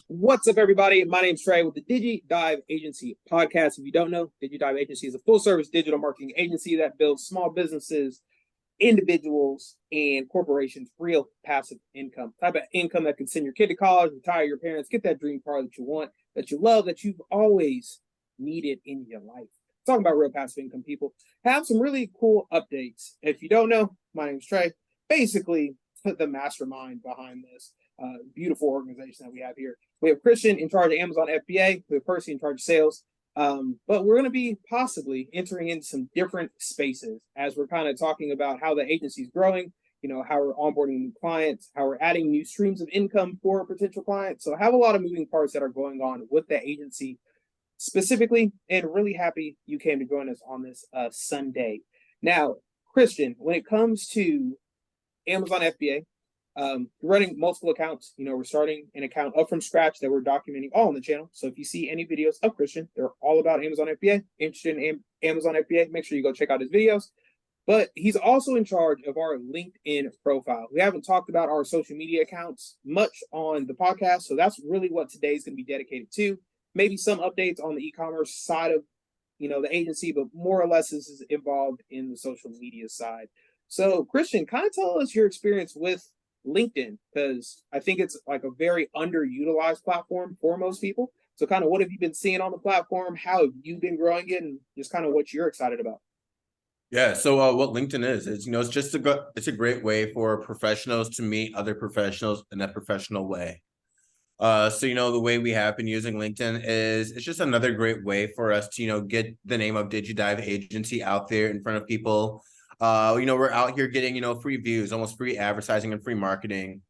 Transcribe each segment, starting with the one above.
What's up, everybody? My name's Trey with the Diji Dive Agency podcast. If you don't know, Digi Dive Agency is a full-service digital marketing agency that builds small businesses, individuals, and corporations real passive income. Type of income that can send your kid to college, retire your parents, get that dream car that you want, that you love, that you've always needed in your life. Talking about real passive income, people. Have some really cool updates. If you don't know, my name's Trey. Basically, the mastermind behind this beautiful organization that we have here. We have Christian in charge of Amazon FBA. We have Percy in charge of sales. But we're going to be possibly entering into some different spaces as we're kind of talking about how the agency is growing, how we're onboarding new clients, how we're adding new streams of income for potential clients. So I have a lot of moving parts that are going on with the agency specifically, and really happy you came to join us on this Sunday. Now, Christian, when it comes to Amazon FBA, running multiple accounts. We're starting an account up from scratch that we're documenting all on the channel. So if you see any videos of Christian, they're all about Amazon FBA. Interested in Amazon FBA, make sure you go check out his videos. But he's also in charge of our LinkedIn profile. We haven't talked about our social media accounts much on the podcast, so that's really what today's going to be dedicated to. Maybe some updates on the e-commerce side of the agency, but more or less this is involved in the social media side. So Christian, kind of tell us your experience with LinkedIn, because I think it's like a very underutilized platform for most people. So kind of what have you been seeing on the platform? How have you been growing it, and just kind of what you're excited about? Yeah, so what LinkedIn is it's just it's a great way for professionals to meet other professionals in a professional way. So the way we have been using LinkedIn is it's just another great way for us to get the name of Digi Dive Agency out there in front of people. We're out here getting free views, almost free advertising and free marketing.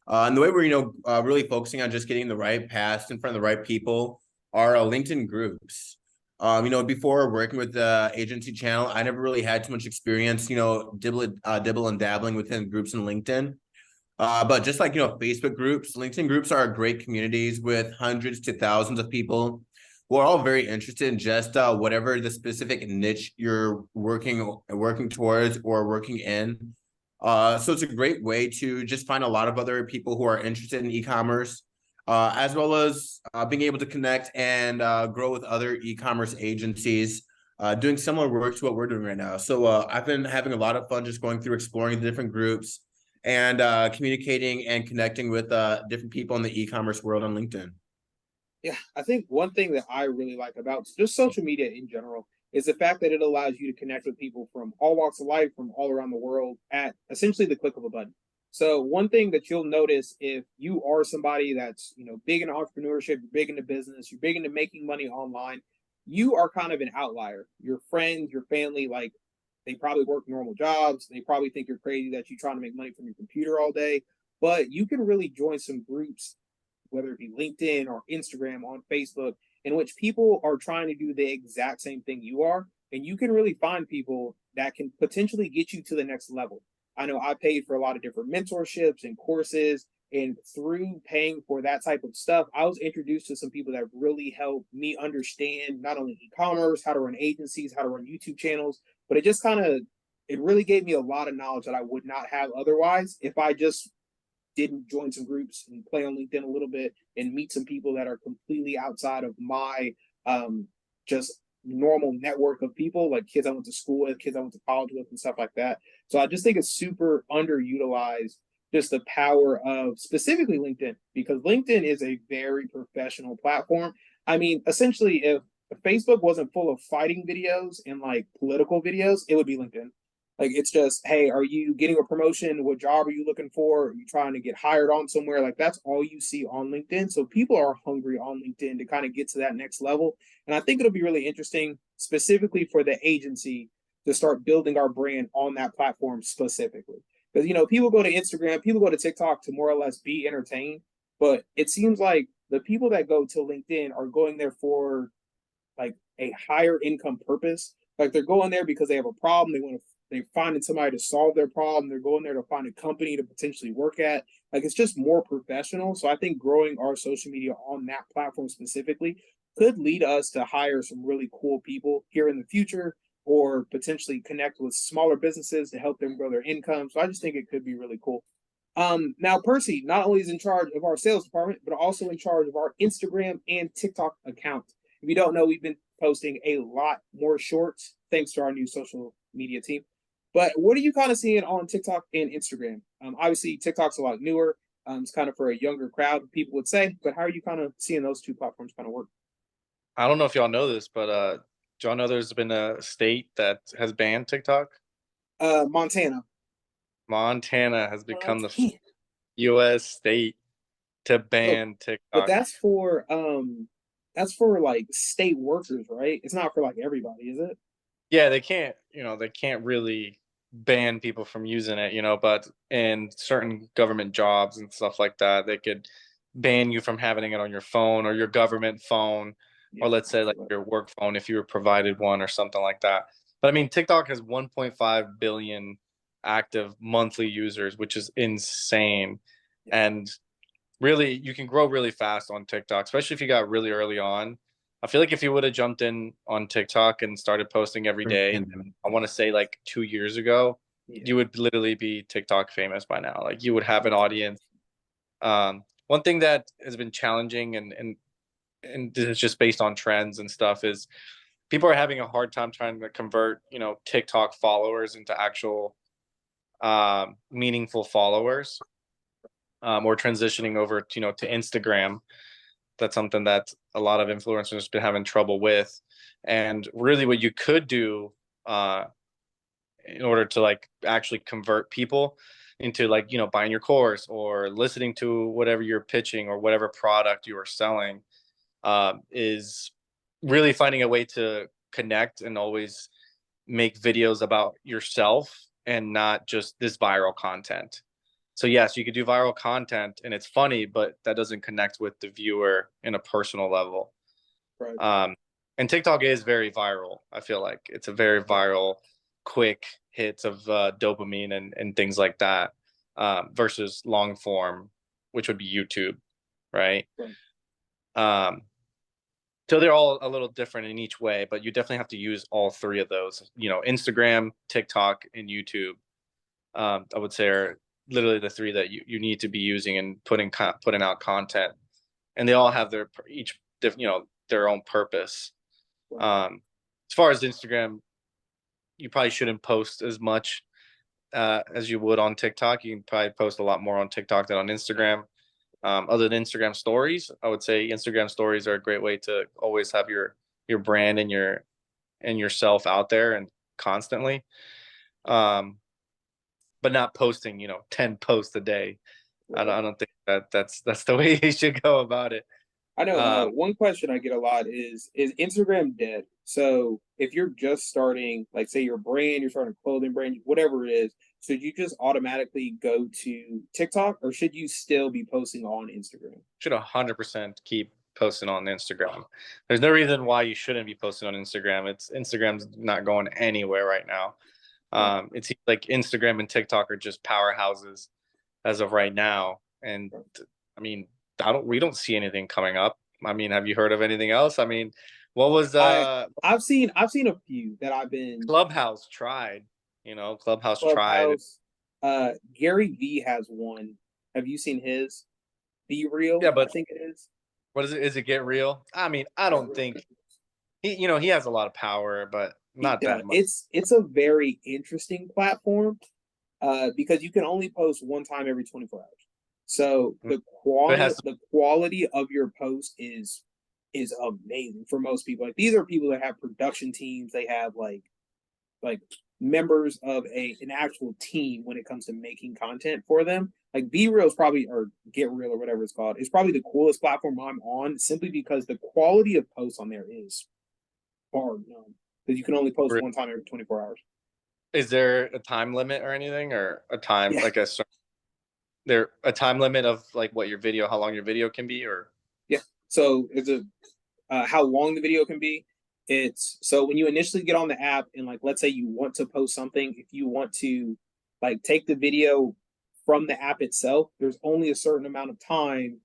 And the way we're really focusing on just getting the right paths in front of the right people are LinkedIn groups. Before working with the agency channel, I never really had too much experience, dibble and dabbling within groups in LinkedIn. But just like, Facebook groups, LinkedIn groups are great communities with hundreds to thousands of people who are all very interested in just whatever the specific niche you're working towards or working in. So it's a great way to just find a lot of other people who are interested in e-commerce, as well as being able to connect and grow with other e-commerce agencies doing similar work to what we're doing right now. So I've been having a lot of fun just going through exploring the different groups and communicating and connecting with different people in the e-commerce world on LinkedIn. Yeah, I think one thing that I really like about just social media in general is the fact that it allows you to connect with people from all walks of life, from all around the world at essentially the click of a button. So one thing that you'll notice if you are somebody that's, big in entrepreneurship, you're big into business, you're big into making money online, you are kind of an outlier. Your friends, your family, like they probably work normal jobs. They probably think you're crazy that you're trying to make money from your computer all day. But you can really join some groups, whether it be LinkedIn or Instagram, on Facebook, in which people are trying to do the exact same thing you are. And you can really find people that can potentially get you to the next level. I know I paid for a lot of different mentorships and courses. And through paying for that type of stuff, I was introduced to some people that really helped me understand not only e-commerce, how to run agencies, how to run YouTube channels, but it really gave me a lot of knowledge that I would not have otherwise if I just didn't join some groups and play on LinkedIn a little bit and meet some people that are completely outside of my just normal network of people, like kids I went to school with, kids I went to college with, and stuff like that. So I just think it's super underutilized, just the power of specifically LinkedIn, because LinkedIn is a very professional platform. I mean, essentially, if Facebook wasn't full of fighting videos and like political videos, it would be LinkedIn. Like it's just, hey, are you getting a promotion? What job are you looking for? Are you trying to get hired on somewhere? Like that's all you see on LinkedIn. So people are hungry on LinkedIn to kind of get to that next level. And I think it'll be really interesting, specifically for the agency, to start building our brand on that platform specifically. Because people go to Instagram, people go to TikTok to more or less be entertained. But it seems like the people that go to LinkedIn are going there for like a higher income purpose. Like they're going there because they have a problem. They're finding somebody to solve their problem. They're going there to find a company to potentially work at. Like it's just more professional. So I think growing our social media on that platform specifically could lead us to hire some really cool people here in the future, or potentially connect with smaller businesses to help them grow their income. So I just think it could be really cool. Now Percy not only is in charge of our sales department, but also in charge of our Instagram and TikTok account. If you don't know, we've been posting a lot more shorts thanks to our new social media team. But what are you kind of seeing on TikTok and Instagram? Obviously, TikTok's a lot newer. It's kind of for a younger crowd, people would say. But how are you kind of seeing those two platforms kind of work? I don't know if y'all know this, but do y'all know there's been a state that has banned TikTok? Montana. Montana has become the Montana. U.S. state to So, ban but TikTok. that's for like state workers, right? It's not for like everybody, is it? Yeah, they can't really ban people from using it, but in certain government jobs and stuff like that, they could ban you from having it on your phone or your government phone, Yeah, or let's say like your work phone if you were provided one or something like that. But I mean, TikTok has 1.5 billion active monthly users, which is insane. yeah, And really, you can grow really fast on TikTok, especially if you got really early on. I feel like if you would have jumped in on TikTok and started posting every day, Pandemic. I want to say like 2 years ago, yeah. you would literally be TikTok famous by now. Like you would have an audience. One thing that has been challenging and this is just based on trends and stuff is people are having a hard time trying to convert, TikTok followers into actual meaningful followers, or transitioning over, to Instagram. That's something that a lot of influencers have been having trouble with. And really what you could do in order to like actually convert people into like, buying your course or listening to whatever you're pitching or whatever product you are selling, is really finding a way to connect and always make videos about yourself and not just this viral content. So yes, you could do viral content and it's funny, but that doesn't connect with the viewer in a personal level. Right. And TikTok is very viral. I feel like it's a very viral, quick hits of dopamine and things like that, versus long form, which would be YouTube, right? Right. Um, so they're all a little different in each way, but you definitely have to use all three of those. Instagram, TikTok, and YouTube. I would say are literally the three that you need to be using and putting out content, and they all have their each their own purpose. As far as Instagram, you probably shouldn't post as much as you would on TikTok. You can probably post a lot more on TikTok than on Instagram. Other than Instagram stories, I would say Instagram stories are a great way to always have your brand and yourself out there and constantly. But not posting, 10 posts a day. Right. I don't think that's the way you should go about it. I know. Um, One question I get a lot is Instagram dead? So if you're just starting, like say your brand, you're starting a clothing brand, whatever it is, should you just automatically go to TikTok or should you still be posting on Instagram? should 100% keep posting on Instagram. There's no reason why you shouldn't be posting on Instagram. Instagram's not going anywhere right now. Right. It seems like Instagram and TikTok are just powerhouses as of right now. And I mean, we don't see anything coming up. I mean, have you heard of anything else? I mean, what was I've seen a few that I've been Clubhouse tried? Clubhouse tried. Clubhouse. Gary V has one. Have you seen his? Be Yeah, real, I but think it is. what is it? Is it Get Real? I mean, I Get don't real. think he has a lot of power, but He not does. that much. It's a very interesting platform, because you can only post one time every 24 hours. So It has the quality of your post is amazing for most people. Like these are people that have production teams. They have like members of an actual team when it comes to making content for them. Like Be Real is probably, or Get Real or whatever it's called, is probably the coolest platform I'm on simply because the quality of posts on there is far known. Because you can only post one time every 24 hours. Is there a time limit or anything, or a time Yeah. like a time limit of like how long your video can be, or Yeah. So it's how long the video can be. It's so when you initially get on the app and like let's say you want to post something, if you want to like take the video from the app itself, there's only a certain amount of time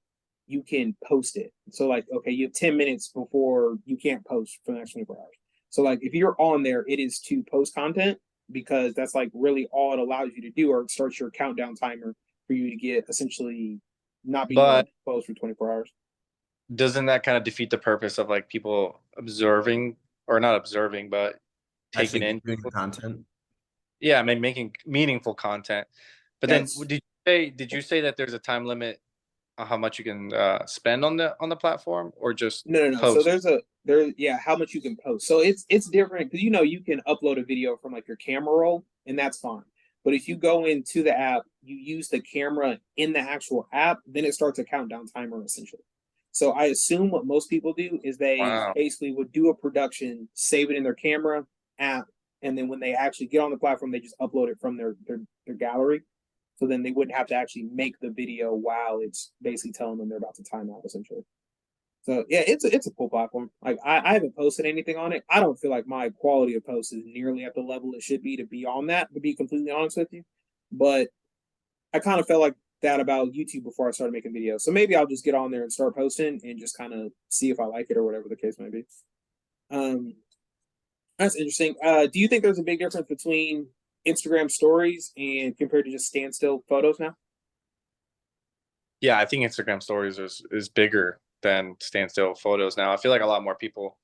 you can post it. So like okay, you have 10 minutes before you can't post for the next 24 hours. So like if you're on there, it is to post content because that's like really all it allows you to do, or it starts your countdown timer for for you to get essentially not being But closed for 24 hours. doesn't that kind of defeat the purpose of like people observing, or not observing, but taking Actually in? doing the content. Yeah, I mean, making meaningful content. But then That's did you say that there's a time limit on how much you can spend on the platform, or just no. So post? yeah, how much you can post. So it's different because you can upload a video from like your camera roll, and that's fine. But if you go into the app, you use the camera in the actual app, then it starts a countdown timer essentially. So I assume what most people do is they Wow. basically would do a production, save it in their camera app, and then when they actually get on the platform, they just upload it from their gallery. So then they wouldn't have to actually make the video while it's basically telling them they're about to time out essentially. So yeah, it's a cool platform. Like I haven't posted anything on it. I don't feel like my quality of post is nearly at the level it should be to be on that, to be completely honest with you. But I kind of felt like that about YouTube before I started making videos. So maybe I'll just get on there and start posting and just kind of see if I like it or whatever the case may be. Um that's interesting. Do you think there's a big difference between Instagram stories and compared to just standstill photos now? Yeah, I think Instagram stories is bigger than standstill photos now. I feel like a lot more people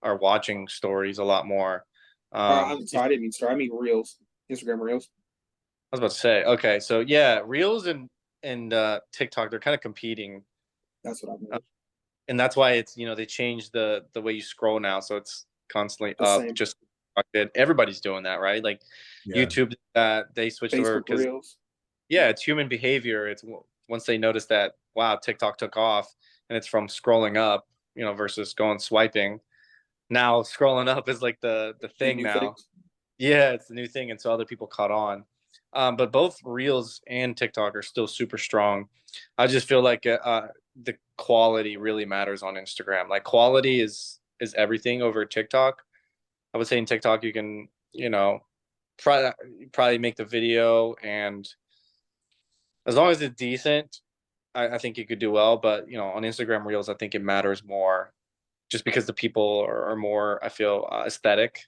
are watching stories a lot more. I'm sorry, I didn't mean story. I mean reels, Instagram reels. I was about to say, okay, so yeah, Reels and TikTok, they're kind of competing, That's what I've uh, noticed. and that's why it's, they changed the way you scroll now, so it's constantly The up. same. Just everybody's doing that, right? Like Yeah. YouTube, they switched over Facebook because reels. yeah, it's human behavior. It's once they notice that, wow, TikTok took off, and it's from scrolling up, versus going swiping. Now scrolling up is like the The thing new thing. now. Yeah, it's the new thing, and so other people caught on. But both Reels and TikTok are still super strong. I just feel like the quality really matters on Instagram. Like quality is everything over TikTok. I would say in TikTok you can, probably make the video, and as long as it's decent, I think you could do well. But on Instagram Reels, I think it matters more, just because the people are more, I feel, aesthetic,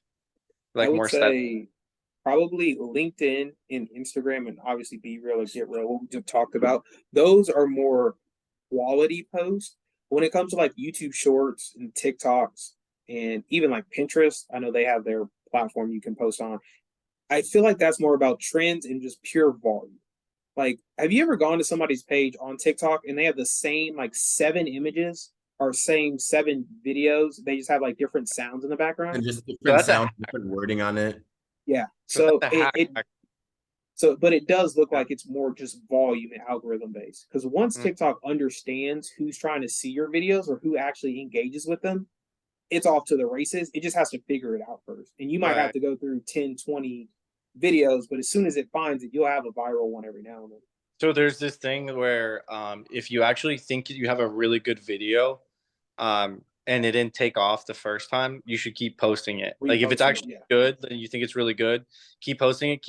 I like would more aesthetic. say probably LinkedIn and Instagram and obviously Be Real or Get Real, what we just talked about. Those are more quality posts. When it comes to like YouTube shorts and TikToks and even like Pinterest, I know they have their platform you can post on. I feel like that's more about trends and just pure volume. Like, have you ever gone to somebody's page on TikTok and they have the same like 7 images or same 7 videos? They just have like different sounds in the background. And just So different that's a sounds, hack. different wording on it. Yeah. So that's So a hack. but it does look Yeah. like it's more just volume and algorithm based. Because once Mm. TikTok understands who's trying to see your videos or who actually engages with them, it's off to the races. It just has to figure it out first. And you might have Right. to go through 10, 20 videos, but as soon as it finds it, you'll have a viral one every now and then. So there's this thing where if you actually think you have a really good video, and it didn't take off the first time, you should keep posting it. Like if it's Reposting it, actually yeah. good, then you think it's really good, keep posting it,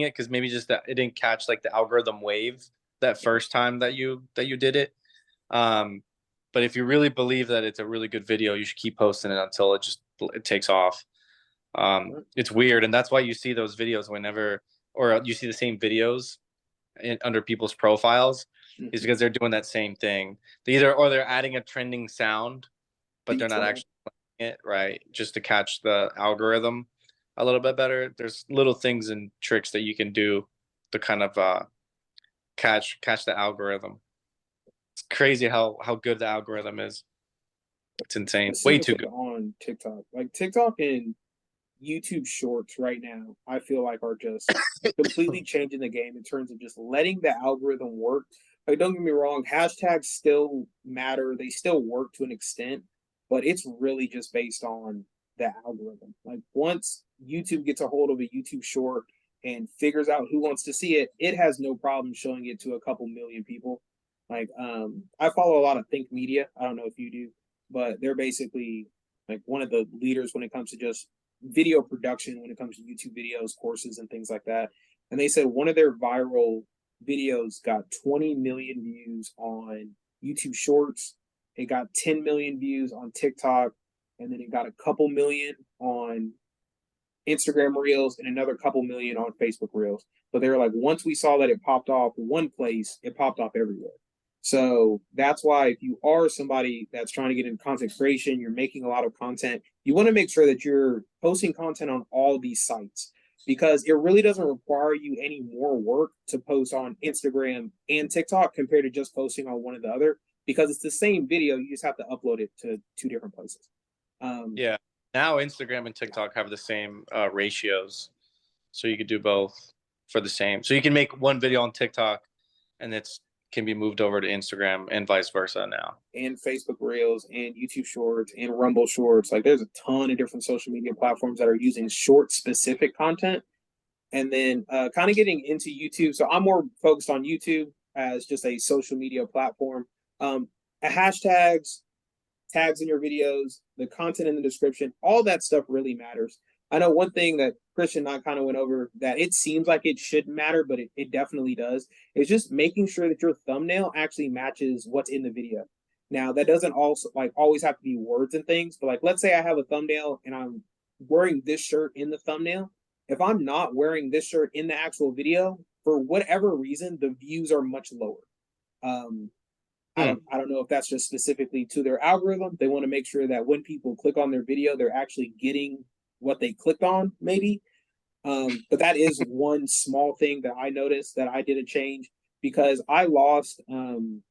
because maybe just that it didn't catch like the algorithm wave that first time that you did it. Um, but if you really believe that it's a really good video, you should keep posting it until it takes off. It's weird, and that's why you see those videos whenever, or you see the same videos under people's profiles, is Mhm. because they're doing that same thing. They're adding a trending sound, but they're not actually playing it right, just to catch the algorithm a little bit better. There's little things and tricks that you can do to kind of catch the algorithm. It's crazy how good the algorithm is. It's insane, way too Specifically good. on TikTok. Like TikTok and YouTube shorts right now, I feel like are just completely changing the game in terms of just letting the algorithm work. Like, don't get me wrong, hashtags still matter, they still work to an extent, but it's really just based on the algorithm. Like, once YouTube gets a hold of a YouTube short and figures out who wants to see it, it has no problem showing it to a couple million people. Like, I follow a lot of Think Media. I don't know if you do, but they're basically like one of the leaders when it comes to just video production, when it comes to YouTube videos, courses, and things like that. And they said one of their viral videos got 20 million views on YouTube Shorts. It got 10 million views on TikTok, and then it got a couple million on Instagram Reels and another couple million on Facebook Reels. but they were like, once we saw that it popped off one place, it popped off everywhere. So that's why if you are somebody that's trying to get into content creation, you're making a lot of content, you want to make sure that you're posting content on all these sites, because it really doesn't require you any more work to post on Instagram and TikTok compared to just posting on one or the other, because it's the same video. You just have to upload it to two different places. Yeah. Now Instagram and TikTok have the same ratios. So you could do both for the same. So you can make one video on TikTok and it's can be moved over to Instagram and vice versa now. And Facebook Reels and YouTube Shorts and Rumble Shorts. Like there's a ton of different social media platforms that are using short specific content. And then kind of getting into YouTube. So I'm more focused on YouTube as just a social media platform. Hashtags, tags in your videos, the content in the description, all that stuff really matters. I know one thing that Christian and I kind of went over that it seems like it shouldn't matter, but it definitely does, is just making sure that your thumbnail actually matches what's in the video. Now, that doesn't also like always have to be words and things, but like let's say I have a thumbnail and I'm wearing this shirt in the thumbnail. If I'm not wearing this shirt in the actual video, for whatever reason, the views are much lower. I don't know if that's just specifically to their algorithm. They want to make sure that when people click on their video, they're actually getting what they clicked on, maybe. But that is one small thing that I noticed that I did a change, because I lost one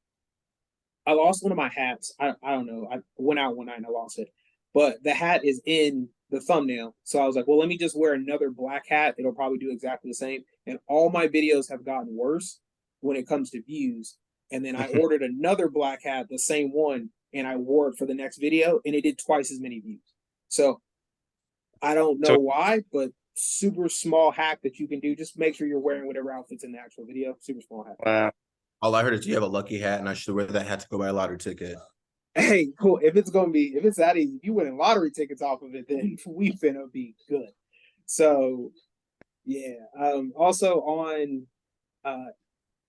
of my hats. I don't know. I went out one night and I lost it. But the hat is in the thumbnail. So I was like, well, let me just wear another black hat. It'll probably do exactly the same. And all my videos have gotten worse when it comes to views. And then I ordered another black hat, the same one, and I wore it for the next video, and it did twice as many views. So I don't know why, but super small hack that you can do. Just make sure you're wearing whatever outfit's in the actual video. Super small hack. Wow. All I heard is you have a lucky hat, and I should wear that hat to go buy a lottery ticket. Hey, cool. If it's that easy, if you winning lottery tickets off of it, then we finna be good. So yeah. Also on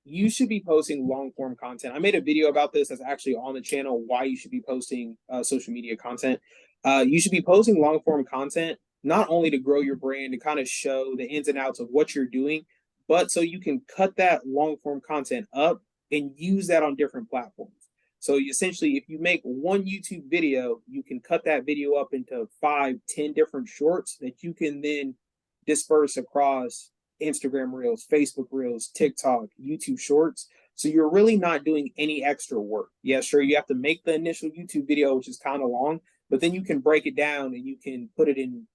you should be posting long form content. I made a video about this that's actually on the channel, why you should be posting social media content. You should be posting long form content, not only to grow your brand, to kind of show the ins and outs of what you're doing, but so you can cut that long form content up and use that on different platforms. So essentially, if you make one YouTube video, you can cut that video up into 5, 10 different shorts that you can then disperse across Instagram Reels, Facebook Reels, TikTok, YouTube Shorts. So you're really not doing any extra work. Yeah, sure, you have to make the initial YouTube video, which is kind of long, but then you can break it down and you can put it in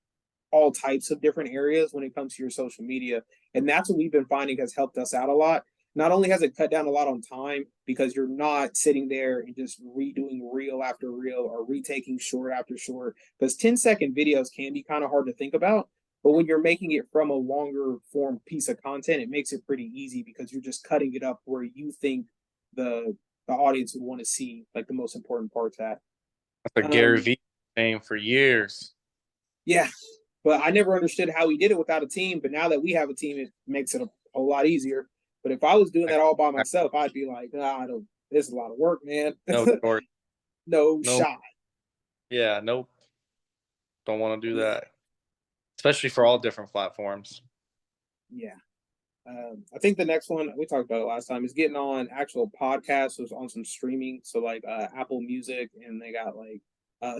all types of different areas when it comes to your social media. And that's what we've been finding has helped us out a lot. Not only has it cut down a lot on time, because you're not sitting there and just redoing reel after reel or retaking short after short, because 10-second videos can be kind of hard to think about. But when you're making it from a longer form piece of content, it makes it pretty easy, because you're just cutting it up where you think the audience would want to see like the most important parts at. That's a Gary Vee name for years. Yeah, but I never understood how he did it without a team. But now that we have a team, it makes it a whole lot easier. But if I was doing that all by myself, I'd be like, nah, this is a lot of work, man. No shot. Yeah, nope. Don't want to do that. Especially for all different platforms. Yeah. I think the next one, we talked about it last time, is getting on actual podcasts, so on some streaming. So like Apple Music, and they got like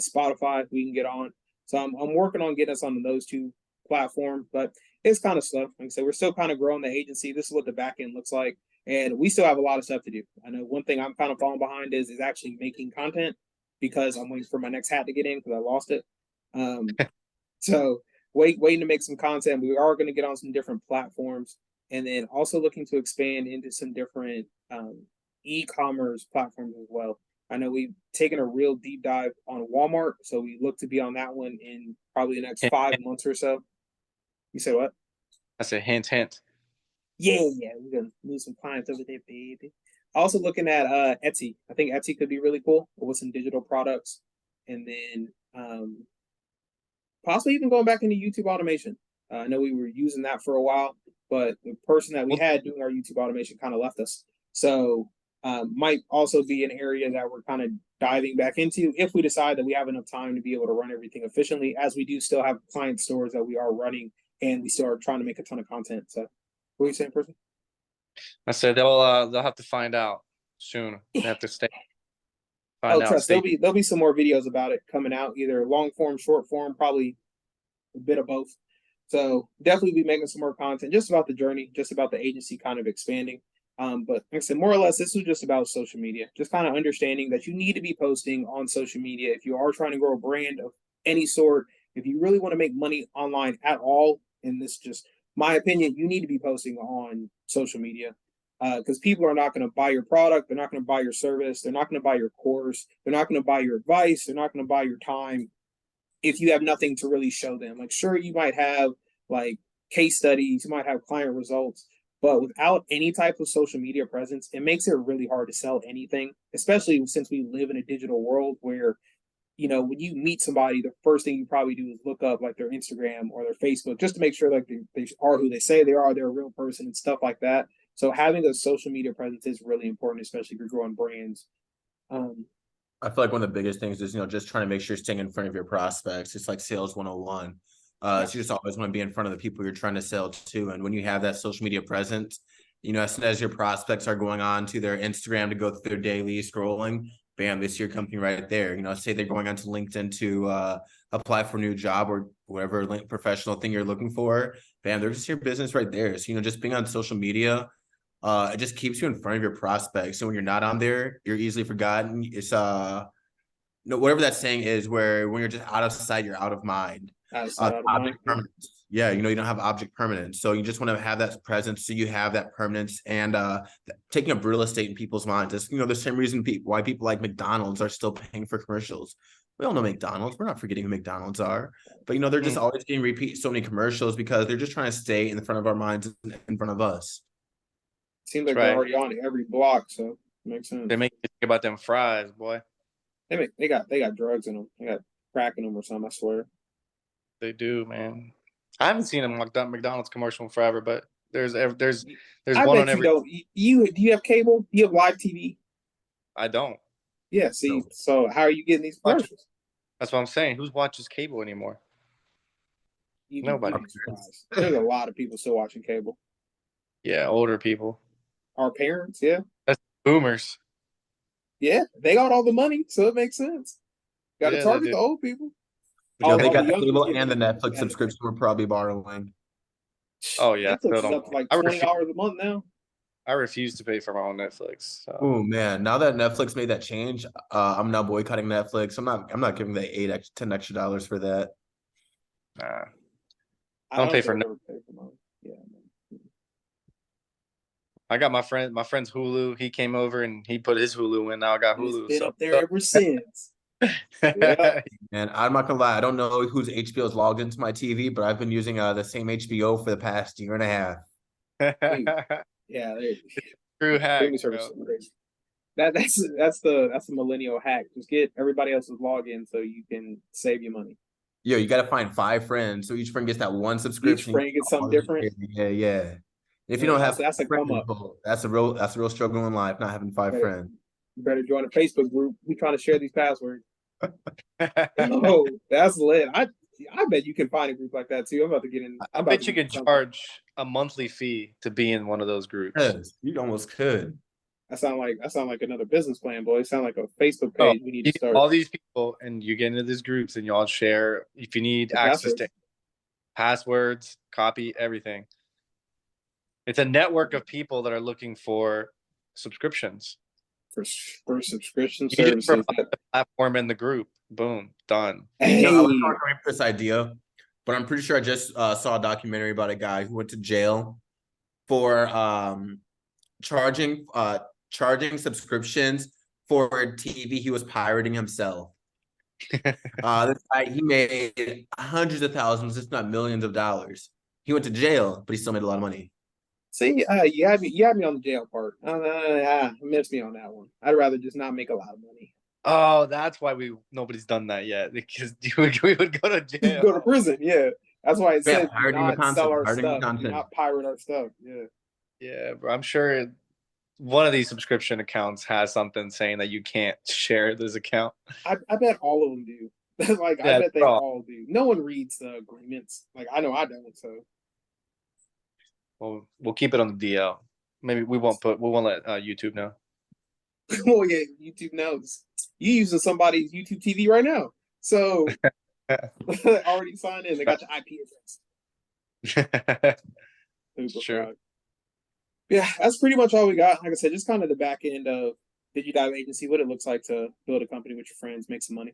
Spotify we can get on. So I'm working on getting us on those two platforms, but it's kind of slow. Like I said, we're still kind of growing the agency. This is what the back end looks like. And we still have a lot of stuff to do. I know one thing I'm kind of falling behind is actually making content, because I'm waiting for my next hat to get in because I lost it. So waiting to make some content. We are going to get on some different platforms, and then also looking to expand into some different e-commerce platforms as well. I know we've taken a real deep dive on Walmart, so we look to be on that one in probably the next 5 months or so. You said what? I said hint. Yeah, we're gonna lose some clients over there, baby. Also looking at Etsy. I think Etsy could be really cool with some digital products, and then possibly even going back into YouTube automation. I know we were using that for a while, but the person that we had doing our YouTube automation kind of left us. So might also be an area that we're kind of diving back into if we decide that we have enough time to be able to run everything efficiently, as we do still have client stores that we are running, and we still are trying to make a ton of content. So What are you saying, person? I said they'll have to find out soon. They have to Oh, find out. trust there'll be some more videos about it coming out, either long form, short form, probably a bit of both. So definitely be making some more content just about the journey, just about the agency kind of expanding. But like I said, more or less, this was just about social media, just kind of understanding that you need to be posting on social media if you are trying to grow a brand of any sort. If you really want to make money online at all, and this just my opinion, you need to be posting on social media because people are not going to buy your product, they're not going to buy your service, they're not going to buy your course, they're not going to buy your advice, they're not going to buy your time if you have nothing to really show them. Like, sure, you might have like case studies, you might have client results, but without any type of social media presence, it makes it really hard to sell anything, especially since we live in a digital world where, when you meet somebody, the first thing you probably do is look up like their Instagram or their Facebook just to make sure like they are who they say they are, they're a real person and stuff like that. So having a social media presence is really important, especially if you're growing brands. I feel like one of the biggest things is, just trying to make sure you're staying in front of your prospects. It's like sales 101. So you just always want to be in front of the people you're trying to sell to. And when you have that social media presence, as soon as your prospects are going on to their Instagram to go through their daily scrolling, bam, they see your company right there. Say they're going onto LinkedIn to apply for a new job or whatever professional thing you're looking for, bam, they're just your business right there. So, just being on social media, it just keeps you in front of your prospects. So when you're not on there, you're easily forgotten. It's whatever that saying is, where when you're just out of sight, you're out of mind. Object permanence. Yeah, you don't have object permanence. So you just want to have that presence, so you have that permanence and taking up real estate in people's minds. It's, the same reason why people like McDonald's are still paying for commercials. We all know McDonald's. We're not forgetting who McDonald's are. But they're just always getting repeat so many commercials because they're just trying to stay in the front of our minds, in front of us. Seems like they're already on every block, so it makes sense. They make you think about them fries, boy. They got drugs in them. They got crack in them or something, I swear. They do, man. I haven't seen a McDonald's commercial in forever, but there's one on every. Do you have cable? Do you have live TV? I don't. Yeah. See, no. So how are you getting these commercials? That's what I'm saying. Who watches cable anymore? Nobody. There's a lot of people still watching cable. Yeah, older people. Our parents, yeah. That's boomers. Yeah, they got all the money, so it makes sense. Got to target the old people. They got the cable and the Netflix subscription we're probably borrowing. Oh yeah, Netflix is up to like $20 a month now. I refuse to pay for my own Netflix. So. Oh man, now that Netflix made that change, I'm now boycotting Netflix. I'm not giving the $10 extra for that. Nah, I don't pay for Netflix. Yeah. I got my friend's Hulu. He came over and he put his Hulu in. Now I got Hulu. It's been up there ever since. Yeah. And I'm not gonna lie, I don't know whose HBO is logged into my TV, but I've been using the same HBO for the past year and a half. Yeah, true hack. That's the millennial hack. Just get everybody else's login so you can save your money. Yo, you gotta find 5 friends, so each friend gets that one subscription. Each friend gets something different. Yeah. If you don't have that's a come up. That's a real struggle in life, not having 5 friends. You better join a Facebook group. We trying to share these passwords. Oh, that's lit. I bet you can find a group like that too. I'm about to get in. I bet you can charge a monthly fee to be in one of those groups. Yes, you almost could. That sound like another business plan, boy. It sound like a Facebook page we need to start. All these people, and you get into these groups, and you all share. If you need access to passwords, copy everything. It's a network of people that are looking for subscriptions. For subscription services. The platform in the group. Boom, done. Hey. I was talking for this idea, but I'm pretty sure I just saw a documentary about a guy who went to jail for charging subscriptions for TV he was pirating himself. This guy, he made hundreds of thousands, if not millions of dollars. He went to jail, but he still made a lot of money. See, you had me on the jail part. Missed me on that one. I'd rather just not make a lot of money. Oh, that's why nobody's done that yet, because we would go to jail. Go to prison, yeah. That's why it said not sell our stuff, not pirate our stuff. Yeah. Yeah, bro. I'm sure one of these subscription accounts has something saying that you can't share this account. I bet all of them do. I bet they all do. No one reads the agreements. I know I don't. So We'll keep it on the DL. Maybe we won't let YouTube know. Oh yeah, YouTube knows. You using somebody's YouTube TV right now. So already signed in. They got your IP address. Super Sure. proud. Yeah, that's pretty much all we got. Like I said, just kind of the back end of Digi Dive Agency, what it looks like to build a company with your friends, make some money.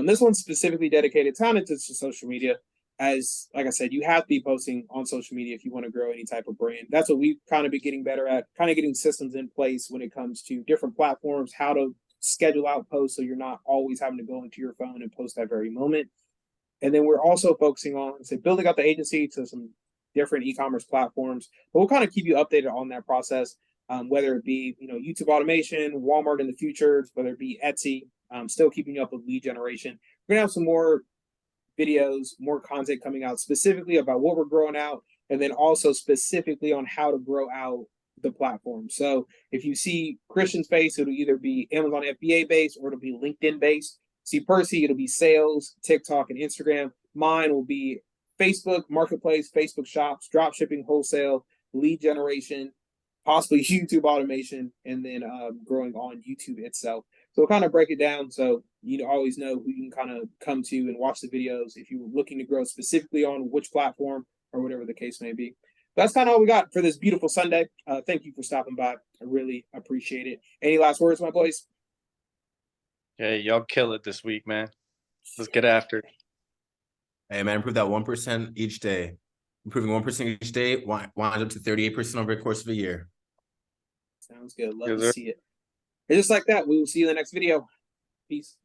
This one's specifically dedicated kind of to social media. As like I said, you have to be posting on social media if you want to grow any type of brand. That's what we've kind of been getting better at, kind of getting systems in place when it comes to different platforms, how to schedule out posts so you're not always having to go into your phone and post that very moment. And then we're also focusing on building up the agency to some different e-commerce platforms. But we'll kind of keep you updated on that process, whether it be YouTube automation, Walmart in the future, whether it be Etsy. Still keeping you up with lead generation. We're gonna have some more videos, more content coming out specifically about what we're growing out, and then also specifically on how to grow out the platform. So if you see Christian's face, it'll either be Amazon FBA based or it'll be LinkedIn based. See Percy, it'll be sales, TikTok, and Instagram. Mine will be Facebook Marketplace, Facebook Shops, drop shipping, wholesale, lead generation, possibly YouTube automation, and then growing on YouTube itself. So we'll kind of break it down so you always know who you can kind of come to and watch the videos if you're looking to grow specifically on which platform or whatever the case may be. That's kind of all we got for this beautiful Sunday. Thank you for stopping by. I really appreciate it. Any last words, my boys? Hey, y'all kill it this week, man. Let's get after it. Hey man, improve that 1% each day. Improving 1% each day winds up to 38% over the course of a year. Sounds good. Love Yes, to sir. see it. And just like that, we will see you in the next video. Peace.